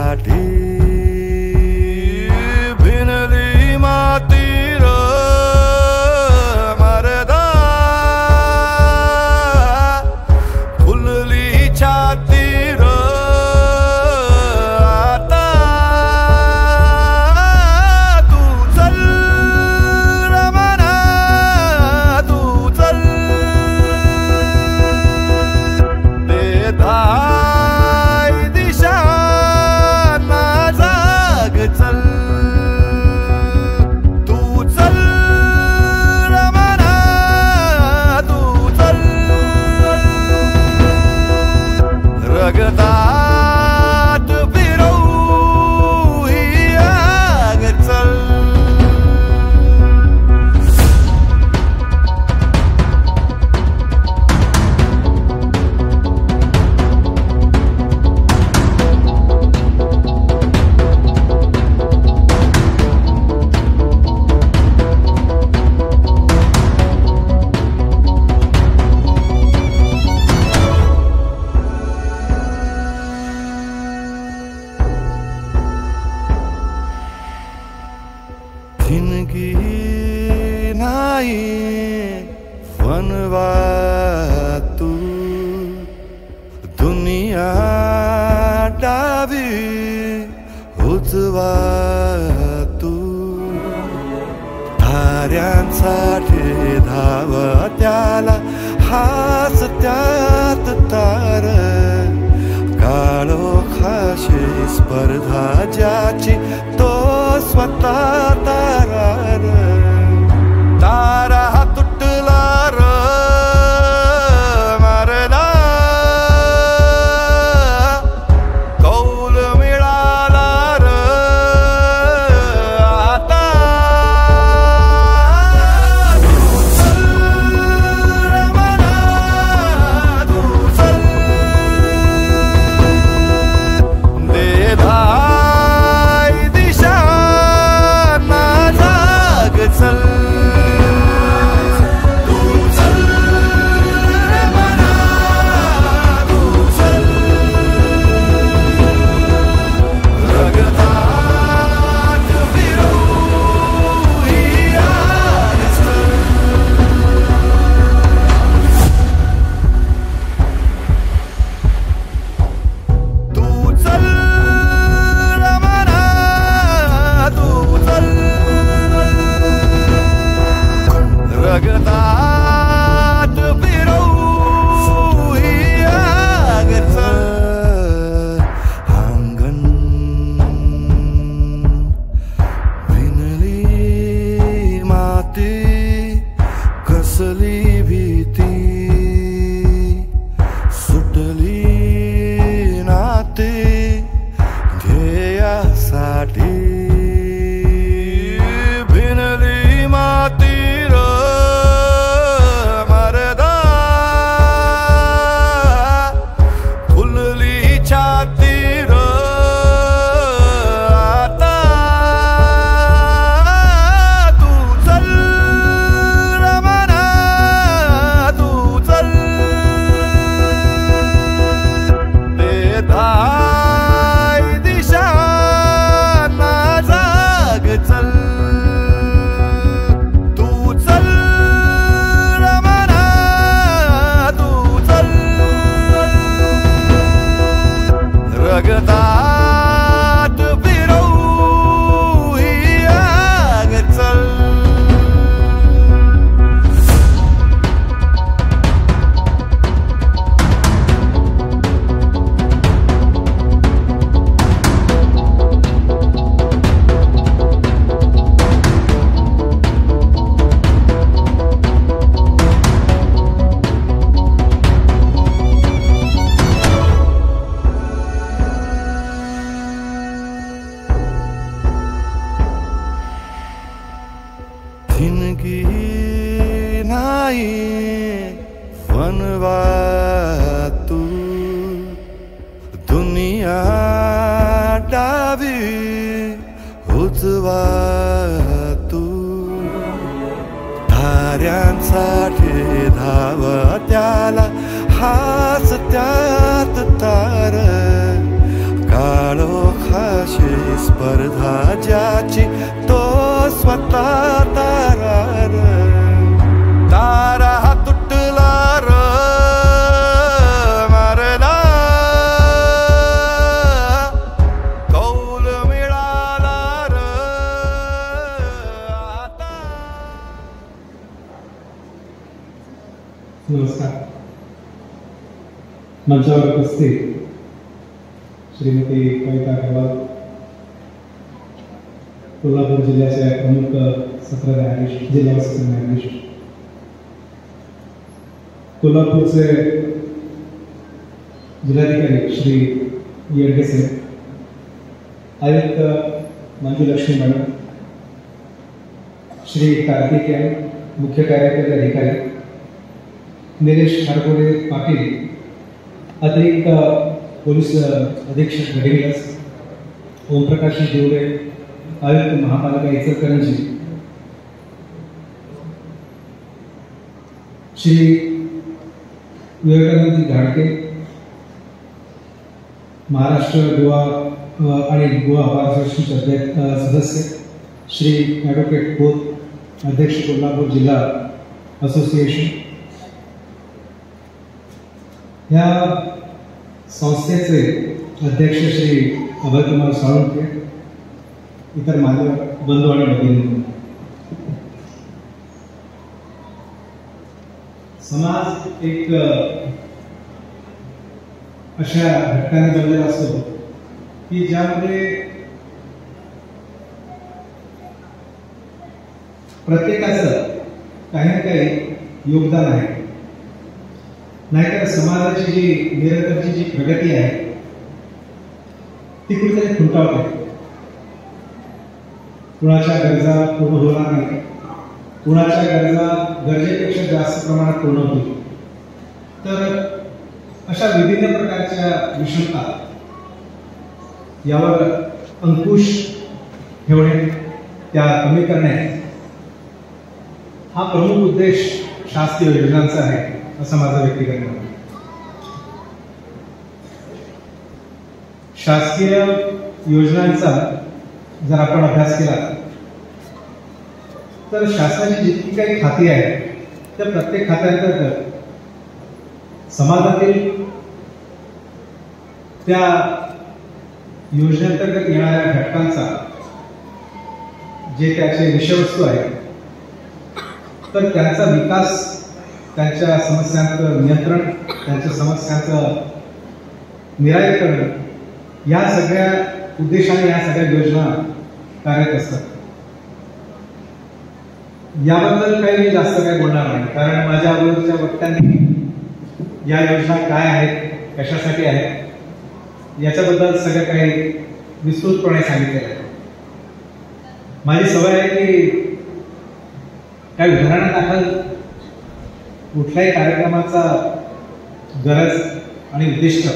ताऱ्यांसाठी भिनली माती र मरदा फुलली छाती र आता तू चल रमणा तू चल बेधाय दिशा ना जाग चल तू चल रमणा तू चल रगतात फिरवू ही आग चल जिंदगी नाही वनवा तू दुनिया डावी उजवा तू ताऱ्यांसाठी धावत्याला हासत्यात तार काळोखाशी स्पर्धा ज्याची तो स्वतः तारा तारा तुटला र मरदा कौल मिळाला र आता तू चल रमणा तू चल बेधाय दिशा ना जाग चल तू चल रमणा तू चल रगतात फिरवू ही आग चल तू चल रमणा तू चल रगतात फिरवू ही आग चल अंगण भिनली माती कसली भीती सुटली नाती ध्येयासाठी भिनली माती र मरदा फुलली छाती र आता तू चल रमणा तू चल बेधाय दिशा ना जाग चल तू चल रमणा तू चल रगतात फिरवू ही आग चल जिंदगी नाही वनवा तू दुनिया डावी उजवा तू ताऱ्यांसाठी धावत्याला हासत्यात तार का काळोखाशी स्पर्धा ज्याची तो स्वतः तारा र. तारा हा तुटला र मारला, कौल मिळाला र आता. नमस्कार. मंचावर उपस्थित श्रीमती कविता अग्रवाल, कोल्हापूर जिल्ह्याचे प्रमुख सत्र न्यायाधीश, जिल्हा सत्र न्यायाधीश, कोल्हापूरचे जिल्हाधिकारी श्री येडगे साहेब, आयुक्त मंजुलक्ष्मी मॅडम, श्री कार्तिकेय मुख्य कार्यकारी अधिकारी, निलेश खारगोडे पाटील अतिरिक्त पोलीस अधीक्षक गडिंग्लस, ओमप्रकाश देवडे आयुक्त महापालिका इचलकरंजी, श्री विवेकानंद घाडके महाराष्ट्र गोवा आणि गोवा बार असोसिएशनचे सदस्य, श्री ॲडव्होकेट बोध अध्यक्ष कोल्हापूर जिल्हा असोसिएशन, या संस्थेचे अध्यक्ष श्री अभयकुमार साळुंखे, इतर मान्यवर बंधू आणि भगिनी, समाज एक अशा घटकाने बनलेला असतो की ज्यामध्ये प्रत्येकाचं काही ना काही योगदान आहे. नाहीतर समाजाची जी निरंतरची जी प्रगती आहे ती कुठेतरी खुंटावते. कुणाच्या गरजा पूर्ण होणार नाही, कुणाच्या गरजा गरजेपेक्षा जास्त प्रमाणात पूर्ण होतील. तर अशा विभिन्न प्रकारच्या विषमता यावर अंकुश ठेवणे, त्या कमी करणे हा प्रमुख उद्देश शासकीय योजनांचा आहे असं माझं व्यक्तिगत मत. शासकीय योजनांचा जर आपण अभ्यास केला तर शासनाची जितकी काही खाती आहेत त्या प्रत्येक खात्यांतर्गत समाजातील त्या योजनेअंतर्गत येणाऱ्या घटकांचा जे त्याचे विषयवस्तू आहेत तर त्यांचा विकास, त्यांच्या समस्यांचं नियंत्रण, त्यांच्या समस्यांचं निराकरण या सगळ्या उद्देशाने या सगळ्या योजना कार्यरत असतात. याबद्दल काही मी जास्त काही बोलणार नाही, कारण माझ्या अगोदरच्या वक्त्यांनी या योजना काय आहेत, कशासाठी आहेत याच्याबद्दल सगळं काही विस्तृतपणे सांगितलेलं आहे. माझी सवय आहे की काही उदाहरणादाखल कुठल्याही कार्यक्रमाचा गरज आणि उद्दिष्ट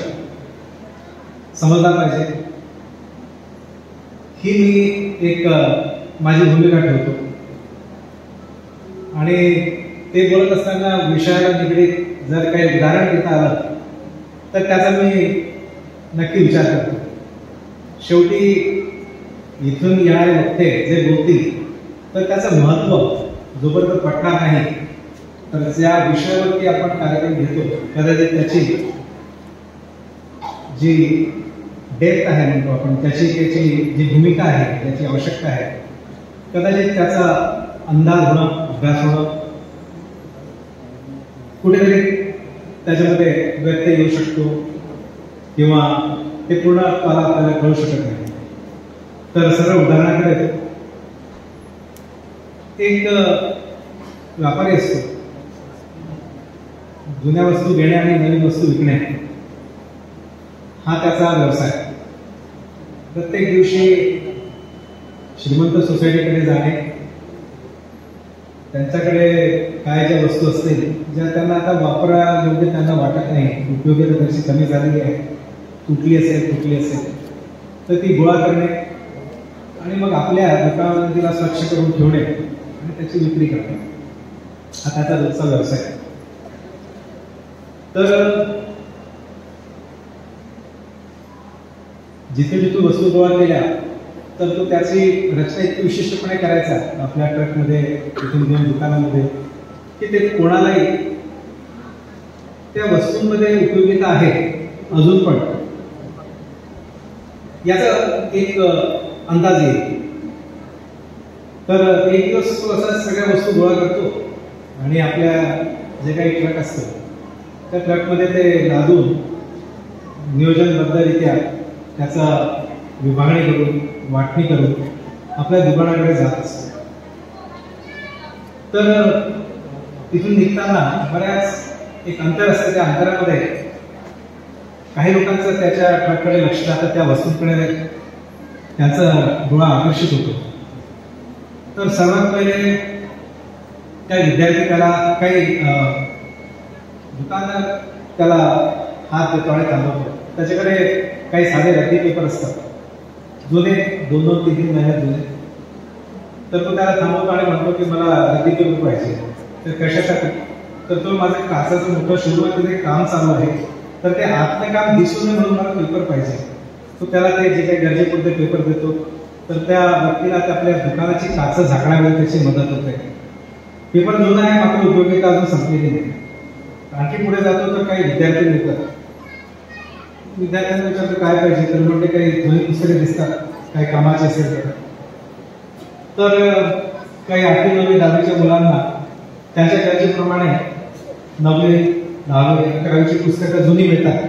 समजला पाहिजे ही मी एक माझी भूमिका ठेवतो. आणि ते बोलत असताना विषयाला निगडीत जर काही उदाहरण देता आलं तर त्याचा मी नक्की विचार करतो. शेवटी इथून येणारे वक्ते जे बोलतील तर त्याचं महत्त्व जोपर्यंत पटणार नाही तर ज्या विषयावरती आपण कार्यक्रम घेतो कदाचित त्याची जी डेप्थ आहे म्हणतो आपण, त्याची जी भूमिका आहे, त्याची आवश्यकता आहे, कदाचित त्याचा अंदाज होणं, अभ्यास होणं, कुठेतरी त्याच्यामध्ये व्यत्यय येऊ शकतो किंवा ते पूर्ण आपल्याला कळू शकत नाही. तर सरळ उदाहरणाकडे एक व्यापारी असतो, जुन्या वस्तू घेणे आणि नवीन वस्तू विकणे हा त्याचा व्यवसाय. प्रत्येक दिवशी श्रीमंत सोसायटीकडे जाणे, त्यांच्याकडे काय ज्या वस्तू असतील ज्या त्यांना आता वापरायोग्य त्यांना वाटत नाही, उपयोगिता त्याची कमी झालेली आहे, तुटली असेल तर ती गोळा करणे आणि मग आपल्या दुकानामध्ये तिला स्वच्छ करून ठेवणे आणि त्याची विक्री करणे हा त्याचा रोजचा व्यवसाय. तर जिथे जिथे वस्तू गोळा केल्या तर तो त्याची रचना इतकी विशिष्टपणे करायचा आपल्या ट्रकमध्ये, तिथून घेऊन दुकानामध्ये, की ते कोणालाही त्या वस्तूंमध्ये उपयोगिता आहे अजून पण याचा एक अंदाज येईल. तर एक दिवस तो असा सगळ्या वस्तू गोळा करतो आणि आपल्या जे काही ट्रक असतं त्या ट्रकमध्ये ते लादून नियोजनबद्धरित्या त्याचा विभागणी करून, वाटणी करून आपल्या दुकानाकडे जात असतो. तर तिथून निघताना बऱ्याच एक अंतर असतं. त्या अंतरामध्ये काही लोकांचं त्याच्या ट्रककडे लक्ष जातं, त्या वस्तूंकडे त्यांचा डोळा आकर्षित होतो. तर सर्वात पहिले काही विद्यार्थी त्याला, काही दुकानदार त्याला हात देतो आणि थांबवतो. त्याच्याकडे काही साधे रद्दी पेपर असतात, जुने 2-2, 3-3 महिने जुने. तर तो त्याला थांबवतो आणि म्हणतो की मला रद्दी पेपर पाहिजे. तर कशासाठी? तर तो माझं काचाचं मोठं सुरुवातीचे काम चालू आहे, तर ते आतलं काम दिसू नये म्हणून मला पेपर पाहिजे. तो त्याला ते जे काही गरजेपुरते पेपर देतो. तर त्या व्यक्तीला आपल्या दुकानाची काचं झाकण्यामध्ये त्याची मदत होते. पेपर जुना आहे, मात्र उपयोगिता अजून संपलेली नाही. आणखी पुढे जातो तर काही विद्यार्थी मिळतात. विद्यार्थ्यांना विचारतो काय पाहिजे, तर म्हणते काही जुनी पुस्तके दिसतात, काही कामाचे असेल तर. काही 8वी, 9वी, 10वीच्या मुलांना त्यांच्या गरजेप्रमाणे 9वी, 10वी, 11वीची पुस्तकं जुनी मिळतात.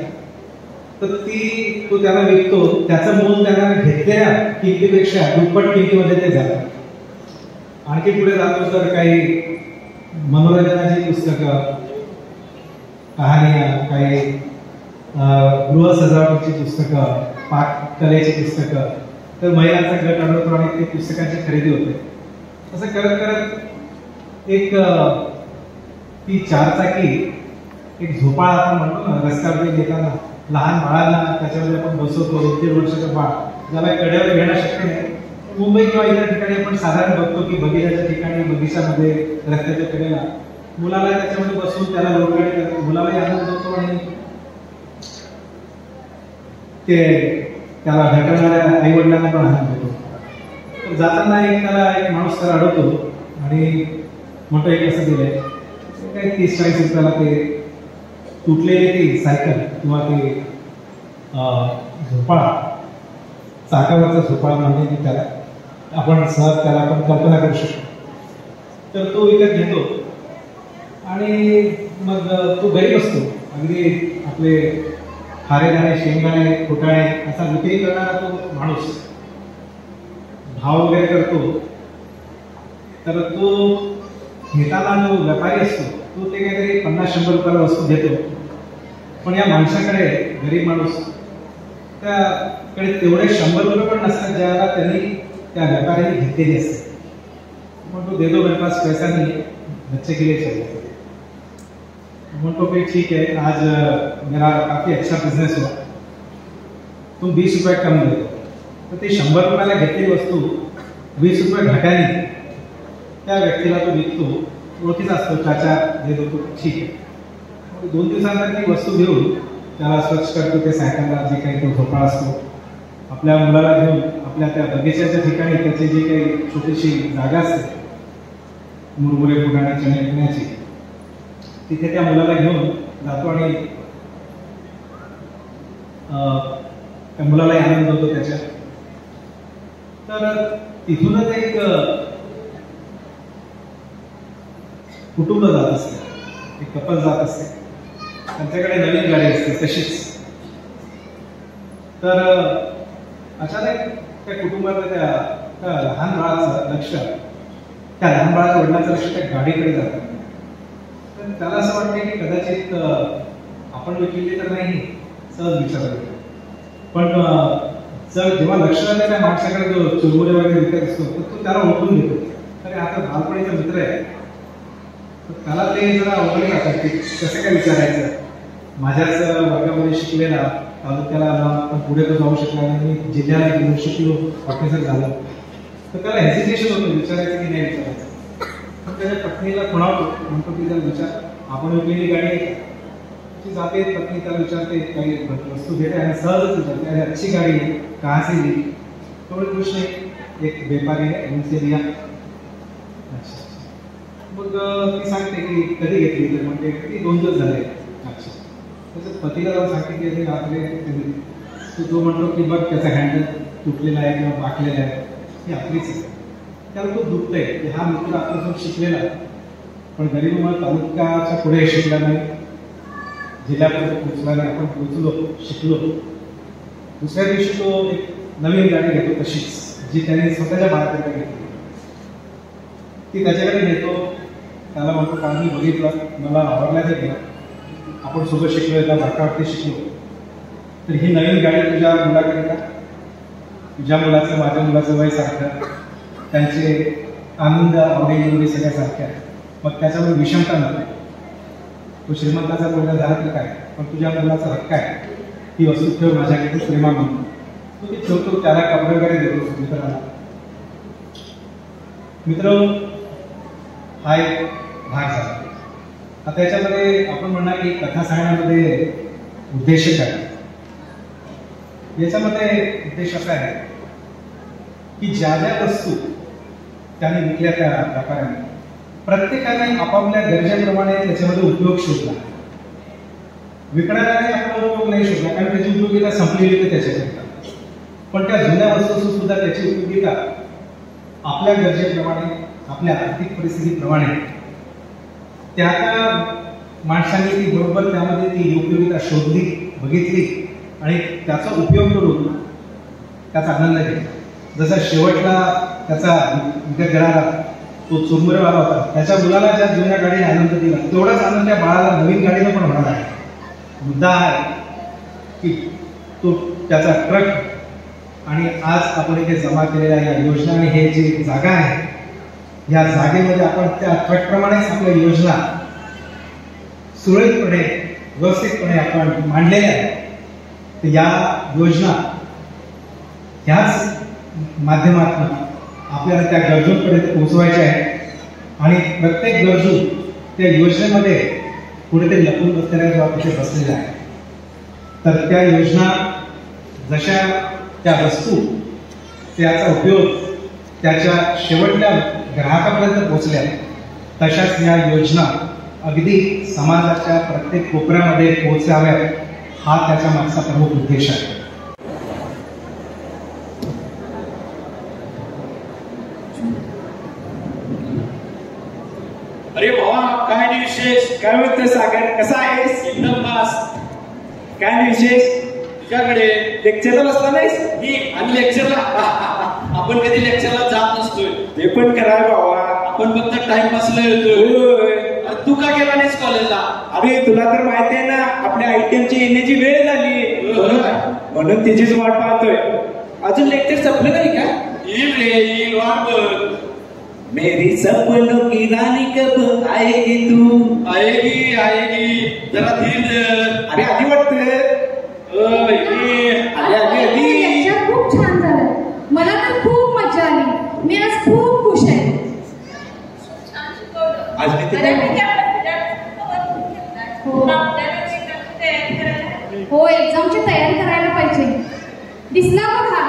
तर ती तो त्यांना विकतो. त्याचं मूल त्यांना घेतलेल्या किमतीपेक्षा दुप्पट किमतीमध्ये ते जातात. आणखी पुढे जातो तर काही मनोरंजनाची पुस्तकं, कहाण्या, काही गृह सजावटीची पुस्तकं, पाककलेची पुस्तकं. तर महिलांचा गट आढळतो आणि ते पुस्तकांची खरेदी होते. असं करत करत एक ती 4 चाकी एक झोपाळा आपण म्हणतो ना, रस्त्यावर येताना लहान बाळांना त्याच्यामध्ये आपण बसवतो. 1-1.5 वर्षाचं बाळ ज्याला कड्यावर घेणं शक्य नाही. मुंबई किंवा इतर ठिकाणी आपण साधारण बघतो की बगीच्याच्या ठिकाणी, बगीच्यामध्ये, रस्त्याच्या कडेला मुलाला त्याच्यामध्ये बसून त्याला लोटगाडी, मुलालाही आनंद होतो आणि ते त्याला ढकलणाऱ्या आई वडिलांना पण आनंद होतो. जाताना एक माणूस त्याला अडवतो आणि म्हणतो एक कसं दिलंय, काही 30-40 रुपयाला ते तुटलेली ती सायकल किंवा ते झोपाळा, चाकावरचा झोपाळा म्हणजे की त्याला आपण सहज त्याला आपण कल्पना करू शकतो. तर तो विकत घेतो आणि मग तो घरी बसतो. अगदी आपले खारेदाणे, शेंगदाणे, खोटाणे असा विक्री करणारा तो माणूस भाव वगैरे करतो. तर तो घेताना जो व्यापारी असतो तो ते काहीतरी 50-100 रुपयाला वस्तू देतो. पण या माणसाकडे, गरीब माणूस, त्याकडे तेवढे 100 रुपये पण नसतात ज्याला त्यांनी त्या व्यापाऱ्याने घेतलेली असते. मग तो देतो मेरे पास पैसा नहीं, बच्चे के लिए चाहिए. म्हणतो की ठीक है, आज मेरा काफी अच्छा बिजनेस हुआ, तुम 20 रुपये कम देतो. तर ते 100 रुपयाला घेतलेली वस्तू 20 रुपये घटाने त्या व्यक्तीला तो विकतो. ओळखीचा असतो, चाचा दे दो, ठीक आहे. 2 दिवसांनंतर ती वस्तू घेऊन त्याला स्वच्छ करतो. ते सायकलला जे काही तो झोपाळा असतो, आपल्या मुलाला घेऊन आपल्या त्या बगीच्याच्या ठिकाणी त्याची जी काही छोटीशी जागा असते, मुरमुरे, फुटाणे, चणे पिण्याची, तिथे त्या मुलाला घेऊन जातो आणि त्या मुलालाही आनंद होतो त्याच्यात. तर तिथूनच एक कुटुंब जात असते, एक कपल जात असते. त्यांच्याकडे नवीन गाडी असते तशीच. तर अचानक त्या कुटुंबातल्या त्या लहान बाळाचं लक्ष, त्या लहान बाळाच्या वडिलांचं लक्ष त्या गाडीकडे जातं. तर त्याला असं वाटतं की कदाचित आपण विकलेली तर नाही, सहज विचार करतो. पण जर जेव्हा लक्ष जातं त्या माणसाकडे जो चुरमुरे वगैरे विकत असतो तर तो त्याला ओळखून घेतो. अरे आता बालपणीचा मित्र आहे. तर त्याला ते जरा अवघड जातात की कसं काय विचारायचं. माझ्याच वर्गामध्ये शिकलेला, तालुक्याला पण पुढे तो जाऊ शकला नाही, मी जिल्ह्याला गेलो, शिकलो, ऑफिसर झालो. तर त्याला हेजिटेशन होतं विचारायचं की नाही विचारायचं. पण त्याच्या पत्नीला खुणावतो, म्हणतो की जर विचार, आपण विकलेली गाडी ती जाते, पत्नी त्याला विचारते काही वस्तू घेते आणि सहजच विचारते अरे अच्छी गाडी है कहाँ से ली? थोड़ी कुछ नहीं, एक व्यापारी है उनसे लिया. अच्छा. मग ती सांगते की कधी घेतली? तर म्हणजे ती 2 दिवस झाले. अच्छा. त्याच्यात पतीला जाऊन सांगते की अरे आपले तो म्हणतो की बघ त्याचा हँडल तुटलेला आहे किंवा पाकलेला आहे, ही आपलीच आहे. त्याला तो दुखतंय की हा मित्र आपल्यासोबत शिकलेला पण गरीबमुळे तालुक्याच्या पुढे शिकला नाही, जिल्ह्यापर्यंत पोचला नाही. आपण पोचलो, शिकलो. दुसऱ्या दिवशी तो एक नवीन गाडी घेतो तशीच, जी त्याने स्वतःच्या बाळाकडे घेतली. ती त्याच्याकडे घेतो, त्याला म्हणतो का मी बघितलं, मला आवडला ते घ्या, आपण सोबत शिकलो, एका बारकावरती शिकलो, तर ही नवीन गाडी तुझ्या मुलाकडे का? तुझ्या मुलाचं माझ्या मुलाचं वय सारखं, त्यांचे आनंद आवडीनिवडी सगळ्यासारख्या, मग त्याच्यावर विषमता नव्हते. तो श्रीमंताचा मुलगा झाला तर काय, पण तुझ्या मुलाचा हक्क आहे, ही वस्तू ठेव माझ्याकडे प्रेमा म्हणून. तो ती ठेवतो, त्याला कपडे वगैरे देतो मित्राला. मित्र हा एक भाग झाला. आता याच्यामध्ये आपण म्हणणार की कथा सांगण्यामध्ये उद्देश काय? याच्यामध्ये उद्देश असा आहे की ज्या ज्या वस्तू त्याने विकल्या त्या व्यापाऱ्याने, प्रत्येकाने आपापल्या गरजेप्रमाणे त्याच्यामध्ये उपयोग शोधला. विकणाऱ्याने आपला उपयोग नाही शोधला, कारण त्याची उपयोगिता संपलेली होती त्याच्याकरिता. पण त्या जुन्या वस्तू सुद्धा त्याची उपयोगिता आपल्या गरजेप्रमाणे, आपल्या आर्थिक परिस्थितीप्रमाणे त्या माणसांनी ती बरोबर त्यामध्ये ती उपयोगिता शोधली, बघितली आणि त्याचा उपयोग करून त्याचा आनंद घेतला. जसा शेवटला त्याचा विकत घेणारा तो चुरमुरेवाला होता, त्याच्या मुलाला ज्या जुन्या गाडीने आनंद दिला, तेवढाच आनंद त्या बाळाला नवीन गाडीनं पण होणार आहे. मुद्दा आहे की तो त्याचा ट्रक आणि आज आपण इथे जमा केलेल्या या योजना आणि हे जी जागा आहे, या जागेमध्ये आपण त्या ट्रकप्रमाणेच आपल्या योजना सुरळीतपणे व्यवस्थितपणे आपण मांडलेल्या आहेत. तर या योजना ह्याच माध्यमातून आपल्याला त्या गरजूंपर्यंत पोहोचवायच्या आहेत आणि प्रत्येक गरजू त्या योजनेमध्ये कुठेतरी लपून बसलेल्या तिथे बसलेल्या आहे. तर त्या योजना जशा त्या वस्तू त्याचा उपयोग त्याच्या शेवटच्या ग्राहकापर्यंत पोहोचल्या, तशाच या योजना अगदी समाजाच्या प्रत्येक कोपऱ्यामध्ये पोहोचाव्यात, हा त्याच्या मागचा प्रमुख उद्देश आहे. अरे भावा, काय नाही विशेष? काय म्हणतोय सागर, कसा आहेस? एकदम पास. काय नाही विशेष? तुझ्याकडे लेक्चरला बसला नाहीस? मी आणि लेक्चरला आपण कधी लेक्चरला जात नसतोय. ते पण कराय भावा, आपण फक्त टाइमपासला येतोय. तू का गेला नाहीस कॉलेजला? अरे तुला तर माहिती आहे ना, आपल्या आयटीएमची येण्याची वेळ झाली, म्हणून तिचीच वाट पाहतोय. अजून लेक्चर संपलं नाही का? येईल रे, येईल, वाट बघ. मेरी सपनों की रानी कब आएगी तू? आएगी आएगी, जरा धीर धर. अरे आधी वाटतंय. खूप छान झालं, मला तर खूप मजा आली. मी आज खूप खुश आहे. हो, एक्झामची तयारी करायला पाहिजे. दिसला बघा,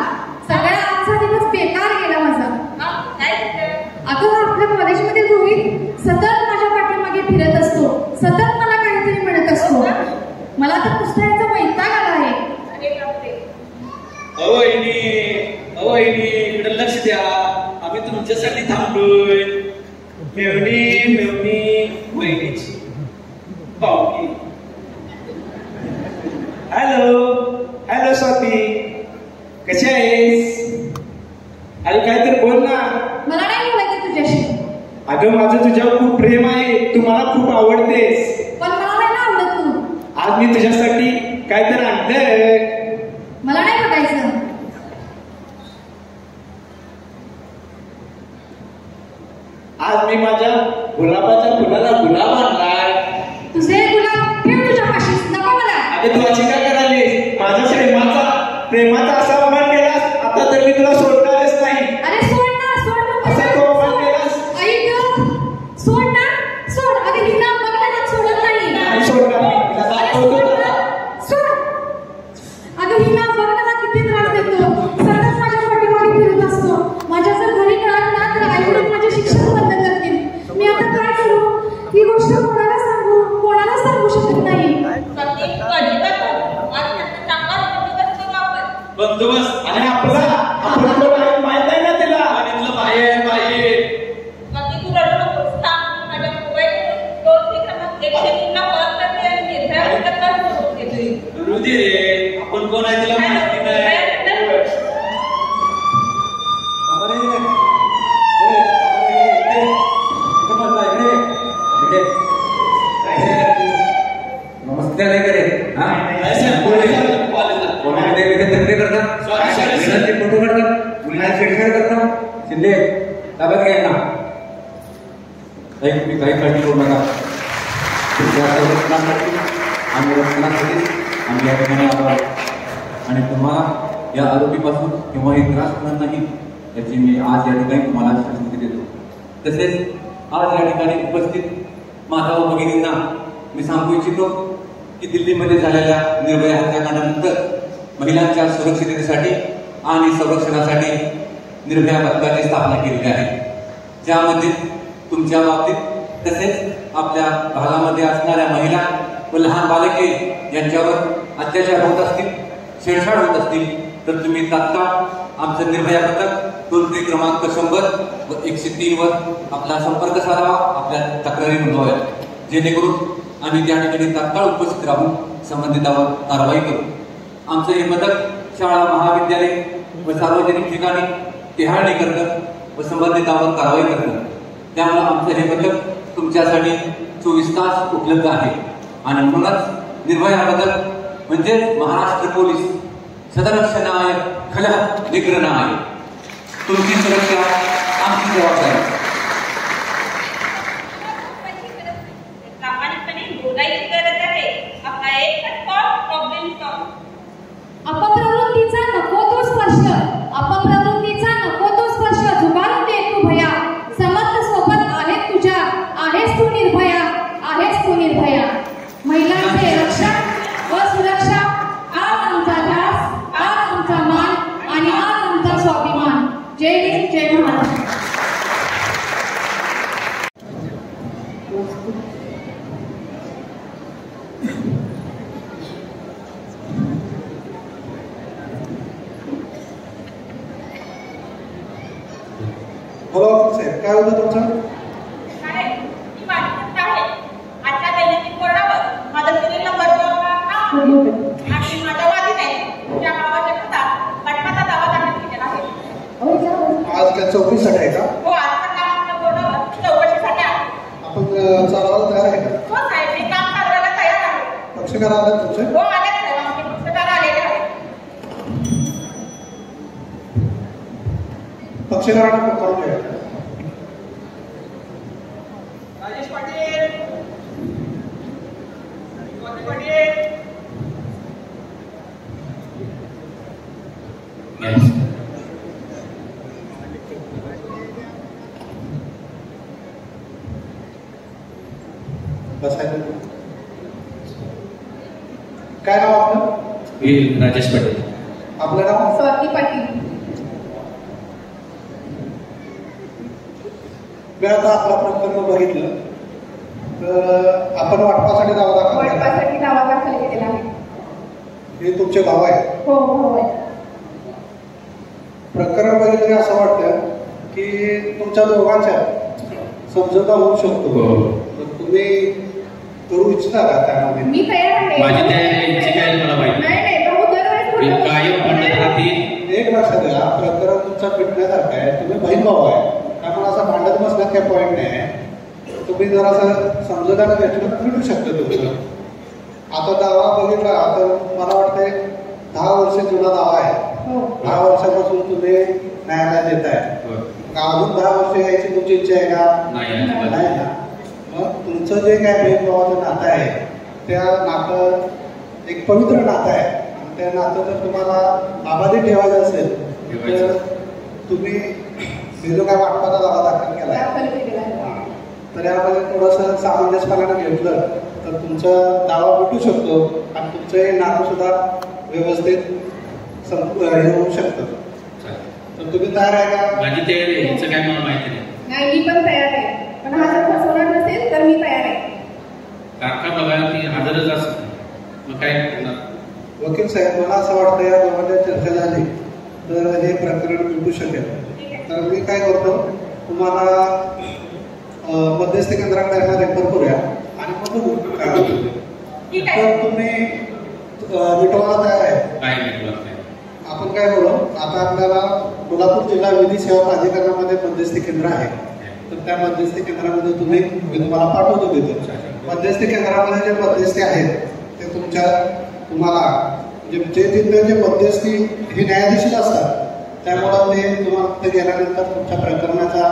सगळ्या आजचा दिवस बेकार गेला माझा. अगं, आपल्या कॉलेजमध्ये रोहित सतत माझ्या पाठीमागे फिरत असतो, सतत मला काहीतरी म्हणत असतो. मला तर पुस्तकाचा वैताग आला आहे. इकडे लक्ष द्या, आम्ही तुमच्यासाठी थांबलोय. मेवणी वहिनीची पाहुणी. हॅलो स्वाती, कशी आहेस? अरे काहीतरी बोल ना. मला नाही बोलायचं तुझ्याशी. अगं, माझं तुझ्यावर खूप प्रेम आहे, तू मला खूप आवडतेस. पण मला नाही ना आवडत तू. आज मी तुझ्यासाठी काहीतरी आणलंय. मला नाही बघायचं. आज मी माझ्या गुलाबाच्या फुलाला गुलाब आणलाय. तुझे गुलाब ठेव तुझ्या पाशीच, नको मला. अरे तू अशी का करायलीस? माझा प्रेमाचा असा अपमान केलास, आता तर मी तुला सोडणारच नाही. अरे सोड ना, सोड ना. असा तो अपमान केलास. ऐक, सोड ना, सोड. अरे हिला बघण्यात सोडत नाही. सोडणार नाही. फोटो काढतात मुलींना छेडछाड करतात. शिंदे ताब्यात घ्या ना. तुम्ही काही काळजी करू नका. तुमच्या संरक्षणासाठी आणि रक्षणासाठी आम्ही या ठिकाणी आलो आहोत आणि तुम्हाला या आरोपीपासून किंवा त्रास होणार नाही याची मी आज या ठिकाणी तुम्हाला शाश्वती देतो. तसेच आज या ठिकाणी उपस्थित माता व भगिनींना मी सांगू इच्छितो की दिल्लीमध्ये झालेल्या निर्भया हत्याकांडानंतर महिलांच्या सुरक्षिततेसाठी आणि संरक्षणासाठी निर्भया पथकाची स्थापना केलेली आहे, ज्यामध्ये तुमच्या बाबतीत तसेच आपल्या भागामध्ये असणाऱ्या महिला व लहान बालके यांच्यावर अत्याचार होत असतील, छेडछाड होत असतील तर तुम्ही तात्काळ आमचं निर्भया पथक टोल-फ्री क्रमांक 100 व 103 वर आपला संपर्क साधावा, आपल्या तक्रारी नोंदवाव्या, जेणेकरून आम्ही त्या ठिकाणी तात्काळ उपस्थित राहून संबंधितावर कारवाई करू. आमचं हे पथक शाळा, महाविद्यालय व सार्वजनिक ठिकाणी टेहाळणी करणं व संबंधितावर कारवाई करणं, त्यामुळे आमचं हे पथक तुमच्यासाठी 24 तास उपलब्ध आहे. आणि म्हणूनच निर्भया पथक म्हणजे महाराष्ट्र पोलीस सदरक्षणाय खला निग्रहणाय. तुमची सुरक्षा आमची जबाबदारी. प्रामाणिकपणे बोलायची गरज आहे. आपला एकच प्रॉब्लेम सॉल्व. अपप्रवृत्तीचा नको तो स्पर्श, अपप्रवृत्तीचा नको तो स्पर्श झुगारून दे तू भया. समर्थ सोबत आहेत तुझ्या, आहेस तू निर्भया, आहेस तू निर्भया. महिलांचे रक्षण व सुरक्षा आज आमचा ध्यास, आज आमचा मान आणि आज आमचा स्वाभिमान. जय हिंद, जय महाराष्ट्र. बोला साहेब, काय होतं तुमचं? मी वाटत आहे आजच्या दैनंदिन बोर्डावर माझा सिरियल नंबर आणि माझ्या वादीने तुमच्या गावाच्या खात्यात पाठवाचा दावा दाखल केलेला आहे. आज काय चौकशीसाठी आहे का? हो, आजच्या कामाच्या बोर्डावर चौकशीसाठी आहे. आपण चालवायला तयार आहे का? हो साहेब, मी काम चालवायला तयार आहे. पक्षकार आले तुमचे? हो आले साहेब, आमचे पुस्तकाला आलेले आहे. पक्षकारांना करून घ्या. राजेश पाटील, पाटील. बसायचं. काय नाव आपलं? राजेश पाटील. आपलं नाव? स्वाती पाटील. मी आता आपला प्रकरण बघितलं तर आपण वाटपासाठी दावा दाखल केला. वाटपासाठी दावा दाखल केलेला आहे. हे तुमचे भाव आहे? हो हो. प्रकरण बघितलं असं वाटतं की तुमच्या दोघांच्या समझोता होऊ शकतो. तर तुम्ही करू इच्छिता का त्यामध्ये? मी तयार आहे. माझी तयारी काय मला माहिती नाही नाही, भाऊ दरवेळेस कायम म्हणत राहतील. एक लक्षात घ्या, प्रकरण तुमचा पिटण्यासारखं आहे. तुम्ही बहीण भाऊ आहे, त्यामुळे असं भांडत बसण्यात काही पॉईंट नाही आहे. तुम्ही जर असं समजूतानं घेतलं तर मिळू शकतं तुमचं. आता दावा बघितला तर मला वाटतंय 10 वर्ष जुना दावा आहे. 10 वर्षापासून तुम्ही न्यायालयात येत आहे. अजून 10 वर्ष यायची तुमची इच्छा आहे का? नाही ना. मग तुमचं जे काय बहीण भावाचं नातं आहे त्या नातं एक पवित्र नातं आहे. आणि त्या नातं जर तुम्हाला आबादी ठेवायचं असेल तर तुम्ही हे जो काय वाटपाचा दावा दाखल केला आहे तर यामध्ये थोडंसं सामंजस्यपणानं घेतलं तर तुमचा दावा भेटू शकतो आणि तुमचं हे नातं सुद्धा व्यवस्थित हे होऊ शकतं. तर तुम्ही तयार आहे का? माझी तयारी आहे, याचं काय मला माहिती नाही. नाही, मी पण तयार आहे. पण हा जर फसवणार नसेल तर मी तयार आहे. काका बघायला ती हजरच असते, मग काय करणार? वकील साहेब, मला असं वाटतं या दोघांच्या चर्चा झाली तर हे प्रकरण मिटू शकेल. तर मी काय करतो, तुम्हाला मध्यस्थी केंद्राकडे रेफर करूया आणि मग काय होतं. तर तुम्ही मिटवायला तयार आहे? काय मिटवत नाही. आपण काय करू, आता आपल्याला कोल्हापूर जिल्हा विधी सेवा प्राधिकरणामध्ये मध्यस्थी केंद्र आहे. तर त्या मध्यस्थी केंद्रामध्ये तुम्ही मी तुम्हाला पाठवतो देतो. मध्यस्थी केंद्रामध्ये जे मध्यस्थी आहेत ते तुम्हाला जे तिथे जे मध्यस्थी हे न्यायाधीश असतात त्यामुळं ते तुम्हाला तिथे गेल्यानंतर तुमच्या प्रकरणाच्या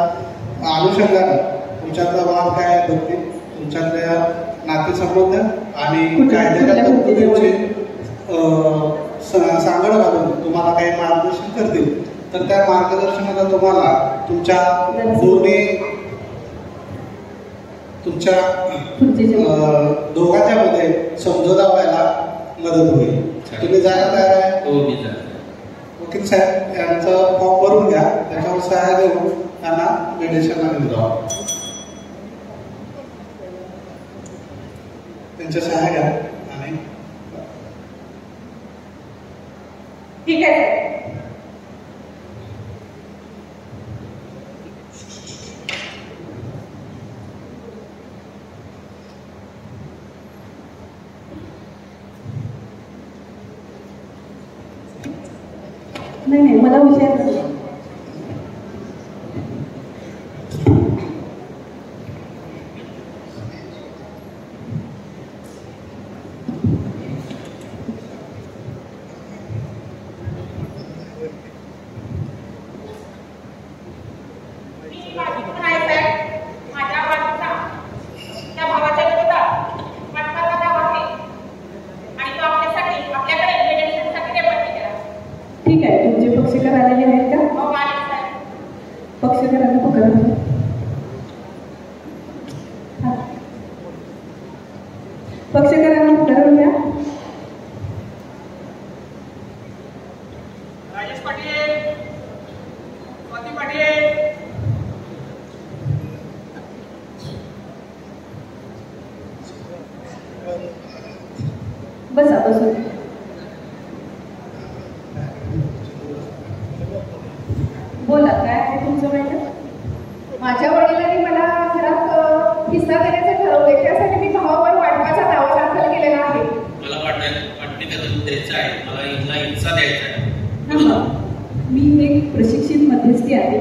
अनुषंगाने तुमच्यातला वाद काय आहे तुमच्यातल्या नातेसंबंध आणि कायद्याच्या तरतुदींची सांगड घालून तुम्हाला काही मार्गदर्शन करतील. तर त्या मार्गदर्शनाला तुम्हाला तुमच्या दोघांच्या मध्ये समझोता व्हायला मदत होईल. तुम्ही जायला तयार आहे? वकील साहेब यांचा फॉर्म भरून घ्या, त्याच्यावर सहाय्य देऊन त्यांना मेडिसिनला घेऊन जावा. त्यांच्या सहाय्य घ्या आणि ठीक आहे. नाही मला हुशार नाही. ठीक आहे, तुमचे पक्षकार आलेले आहेत का? पक्षकारांना पकडा. पक्षकारांना पकडून घ्या. राजेश पाटील, स्वाती पाटील. बसा बसून. बोला, काय आहे तुमचं मॅडम? माझ्या वडिलांनी मला घरात हिस्सा देण्याचं ठरवले, त्यासाठी मी भावावर वाटपाचा दावा दाखल केलेला आहे. मला वाटते द्यायचं आहे, मला हिला हिस्सा द्यायचा आहे. मी एक प्रशिक्षित मध्यस्थी आहे.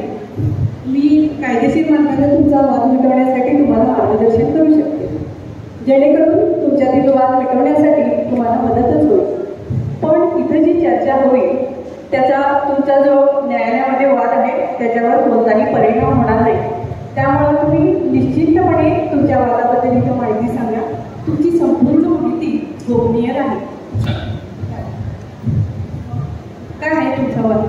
मी कायदेशीर मार्गाने तुमचा वाद मिटवण्यासाठी तुम्हाला मार्गदर्शन करू शकते, जेणेकरून तुमच्यातील वाद मिटवण्यासाठी तुम्हाला मदतच होईल. पण इथं जी चर्चा होईल त्याचा तुमचा जो न्यायालयामध्ये वाद आहे त्याच्यावर कोणताही परिणाम होणार नाही. त्यामुळे तुम्ही निश्चितपणे तुमच्या वादाबद्दल इथं माहिती सांगा. तुमची संपूर्ण माहिती गोपनीय राहील. काय आहे तुमचा वाद?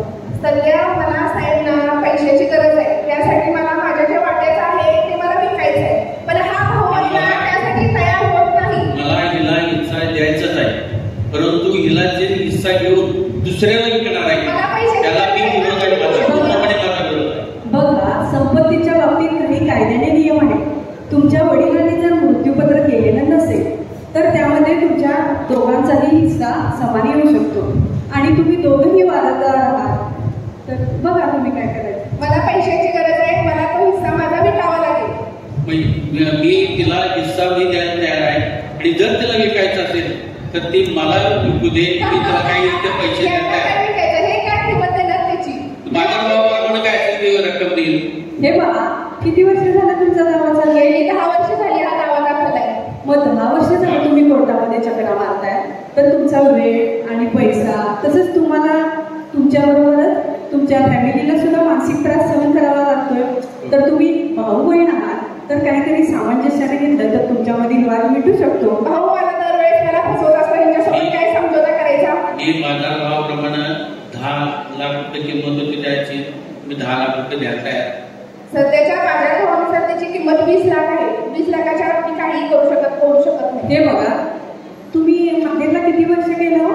सध्या मला साहेबांना पैशाची गरज आहे, त्यासाठी मला माझ्या जे वाट्याचं आहे ते मला विकायचं आहे, पण हा भाऊ त्यासाठी तयार होत नाही. मला हिला हिस्सा द्यायचाच आहे, परंतु हिला जे हिस्सा घेऊन दुसऱ्याला विकणार आहे त्याला मी विरोध आहे. बघा, संपत्तीच्या बाबतीत काही कायद्याने नियम आहेत. तुमच्या वडिलांनी जर मृत्यूपत्र केलेलं नसेल तर त्यामध्ये तुमच्या दोघांचाही हिस्सा समान येऊ शकतो आणि तुम्ही दोघंही वादात आहात. तर बघा तुम्ही काय करायचं. मला पैशाची गरज आहे, मला तो हिस्सा माझा विकावा लागेल. मी तिला हिस्सा मी द्यायला तयार आहे आणि जर तिला विकायचं असेल तर ती मला विकू दे. मी तिला काही पैसे देत आहे. हे काय किंमत देणार त्याची? बाजारभावाप्रमाणे काय असेल ते रक्कम देईल. हे बघा, किती वर्ष झालं तुमचा दावा चालू आहे? 10 वर्ष झाली हा दावा दाखल आहे. मग 10 वर्ष झालं तुम्ही कोर्टामध्ये चक्रा मारताय, तर तुमचा वेळ आणि पैसा तसंच तुम्हाला तुमच्याबरोबरच तुमच्या फॅमिलीला सुद्धा मानसिक त्रास सहन करावा लागतोय. तर तुम्ही भाऊ बहीण आहात, तर काहीतरी सामंजस्याने घेतलं तर तुमच्यामधील वाद मिटू शकतो. भाऊ मला दरवेळेस मला फसवत असतो, यांच्यासोबत काय समझोता करायचा? मी बाजारभावाप्रमाणे 10 लाख रुपये किंमत होती द्यायची, मी 10 लाख रुपये द्यायला तयार. सध्याच्या बाजारभावानुसार त्याची किंमत 20 लाख आहे. 20 लाखाच्या मी काही करू शकत नाही. हे बघा, तुम्ही मागेला किती वर्ष गेला?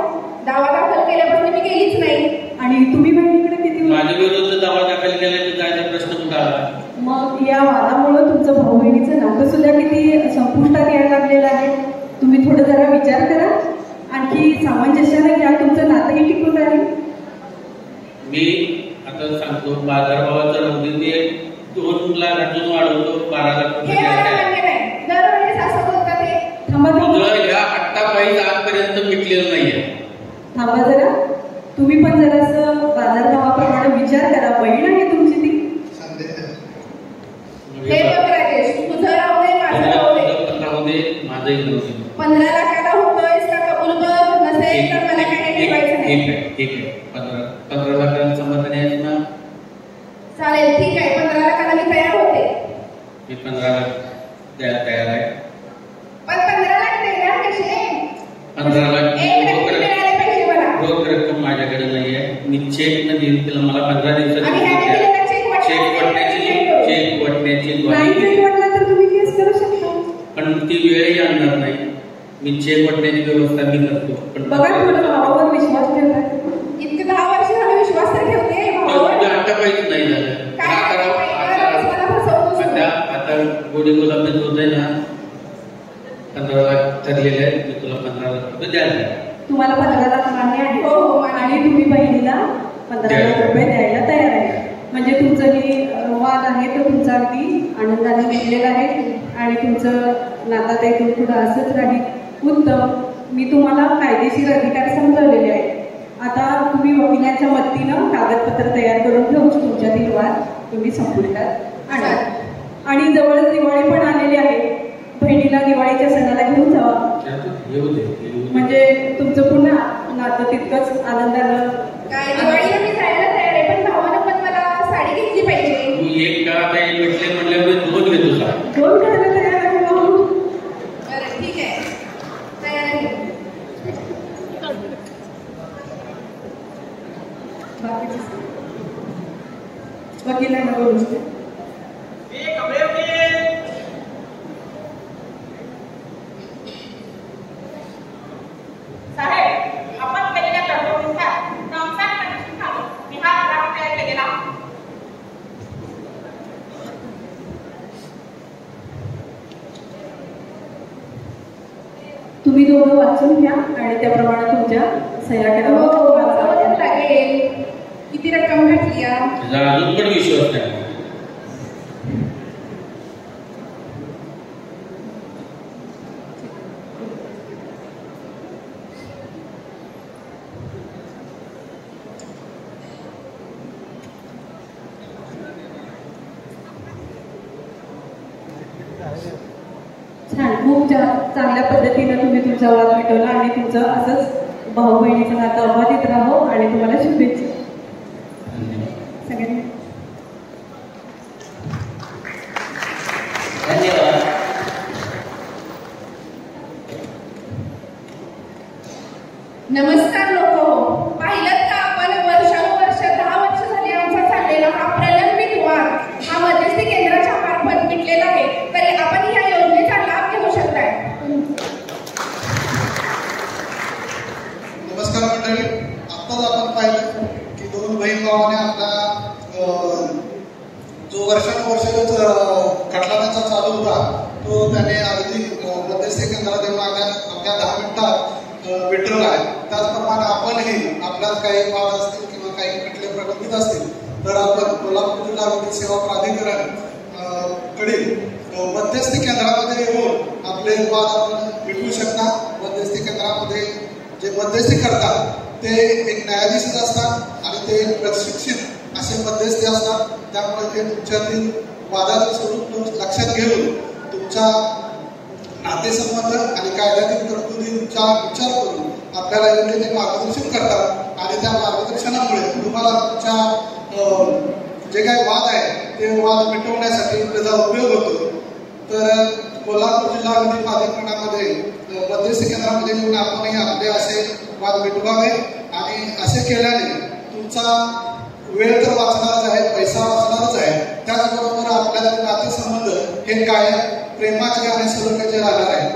दावा दाखल केल्यापासून मी गेलीच नाही. आणि तुम्ही बहिणीकडे किती? माझ्या विरुद्ध दावा दाखल केल्याचा जायचा प्रश्न कुठं आला? मग या वादामुळे तुमचं भाऊ बहिणीचं नातं सुद्धा किती संपुष्टात यायला लागलेलं आहे. तुम्ही थोडं जरा विचार करा, आणखी सामंजस्याने घ्या, तुमचं नातंही टिकून राहील. मी आता सांगतो, बाजारभावाचं राहू दे, 2 लाख अजून वाढवतो, 12 लाख रुपये द्यायचे. दरवेळेस असं बोलतात हे. थांबा, या हट्टापायी आजपर्यंत मिटलेलं नाहीये. थांबा जरा, तुम्ही पण जरासं बाजारभावाप्रमाणे विचार करा. बहीण आहे तुमची ती. हे बघ राजेश, तुझं राहू दे, माझं राहू दे. 15 लाखाला होतोय का कबूल कर, नसेल तर मला काही ठेवायचं नाही. ठीक आहे 15 लाखांना समाधान आहे. 15 लाख द्यायला तयार आहे. पण 15 लाख देणार कसे? 15 लाख एक रक्कम मिळाली पाहिजे मला. रोख रक्कम माझ्याकडे नाहीये. मी चेक न देईन तिला. मला 15 दिवसात आणि ह्याने दिलेला चेक वाटण्याची नाही चेक वाटला तर तुम्ही केस करू शकता. पण ती वेळही आणणार नाही. मी चेक वाटण्याची व्यवस्था मी करतो. पण बघा थोडं भावावर विश्वास ठेवा. इतके 10 वर्ष झाले विश्वास तर ठेवते भावावर. आता काहीच नाही झालं. काय आता गोडी गुलाबी होत आहे ना, 15 लाख ठरलेले आहेत. मी तुला 15 लाख रुपये द्यायला. तुम्हाला 15 लाख मान्य आहे? हो, आणि तुम्ही बहिणीला 15 लाख रुपये द्यायला तयार आहे. म्हणजे तुमचं ही वाद आहे तो तुमचा अगदी आनंदाने मिटलेला आहे आणि तुमचं नातं ते पुढे असंच राहील. उत्तम. मी तुम्हाला कायदेशीर अधिकार समजावलेले आहेत. आता तुम्ही वकिलांच्या मदतीनं कागदपत्र तयार करून ठेवून तुमच्यातील वाद तुम्ही संपुष्टात आणा. आणि जवळच दिवाळी पण आलेली आहे. बहिणीला दिवाळीच्या सणाला घेऊन जावा. म्हणजे तुमचं पुन्हा नातं तितकंच आनंदानं. काय दिवाळीला मी जायला तयार आहे, पण भावानं पण मला साडी घेतली पाहिजे. तू एक का आता एक भेटले म्हणल्यावर 2 घेतो. 2 घ्यायला तयार आहे भाऊ. बरं ठीक आहे, तयार आहे. वकिलांना बोलू. साहेब, आपण केलेल्या तरतुदीनुसार टर्म्स अँड कंडिशन घालून मी हा ड्राफ्ट तयार केलेला. तुम्ही दोघं वाचून घ्या आणि त्याप्रमाणे तुमच्या सह्या करा. लागेल. किती रक्कम घातली? अजून पण विश्वास नाही. छान. खूप चांगल्या पद्धतीनं तुम्ही तुमचा वाद मिटवला आणि तुमचं असंच भाऊ बहिणीचं नातं अबाधित राहो आणि तुम्हाला शुभेच्छा सगळ्यांना. धन्यवाद. नमस्कार लोक. पाहिलं का आपण वर्षानुवर्ष 10 वर्ष झाली आमचा चाललेला हा प्रलंबित वाद हा मध्यस्थी केंद्राच्या मार्फत मिटलेला आहे. तरी आपण या योजनेचा लाभ घेऊ शकताय. नमस्कार मंडळी. आत्ताच आपण पाहिलं की 2 बहीण भावाने आपला जो वर्षानुवर्ष खटला त्यांचा चालू होता तो त्याने अगदी मध्यस्थी केंद्रात येऊन अवघ्या 10 मिनिटात विटरला आहे. त्याचप्रमाणे आपणही आपल्यात काही वाद असतील किंवा काही खटले प्रलंबित असतील तर आपण कोल्हापूर जिल्हा वकील सेवा प्राधिकरण कडील मध्यस्थी केंद्रामध्ये येऊन आपले वाद आपण मिटवू शकता. मध्यस्थी केंद्रामध्ये जे मध्यस्थी करतात ते एक न्यायाधीशच असतात आणि ते प्रशिक्षित असे मध्यस्थी असतात. त्यामुळे ते तुमच्यातील वादाचं स्वरूप लक्षात घेऊन तुमच्या नातेसंबंध आणि कायद्यातील तरतुदींचा विचार करून आपल्याला योग्य ते मार्गदर्शन करतात आणि त्या मार्गदर्शनामुळे तुम्हाला तुमच्या जे काही वाद आहे ते वाद मिटवण्यासाठी त्याचा उपयोग होतो. तर कोल्हापूर जिल्हा वकील प्राधिकरणामध्ये मध्यस्थी केंद्रामध्ये येऊन आपणही आपले असे वाद मिटवावे आणि असे केल्याने तुमचा वेळ तर वाचणारच आहे, पैसा वाचणारच आहे, त्याचबरोबर आपल्याला नातेसंबंध हे कायम प्रेमाचे आणि सलोख्याचे राहणार आहे.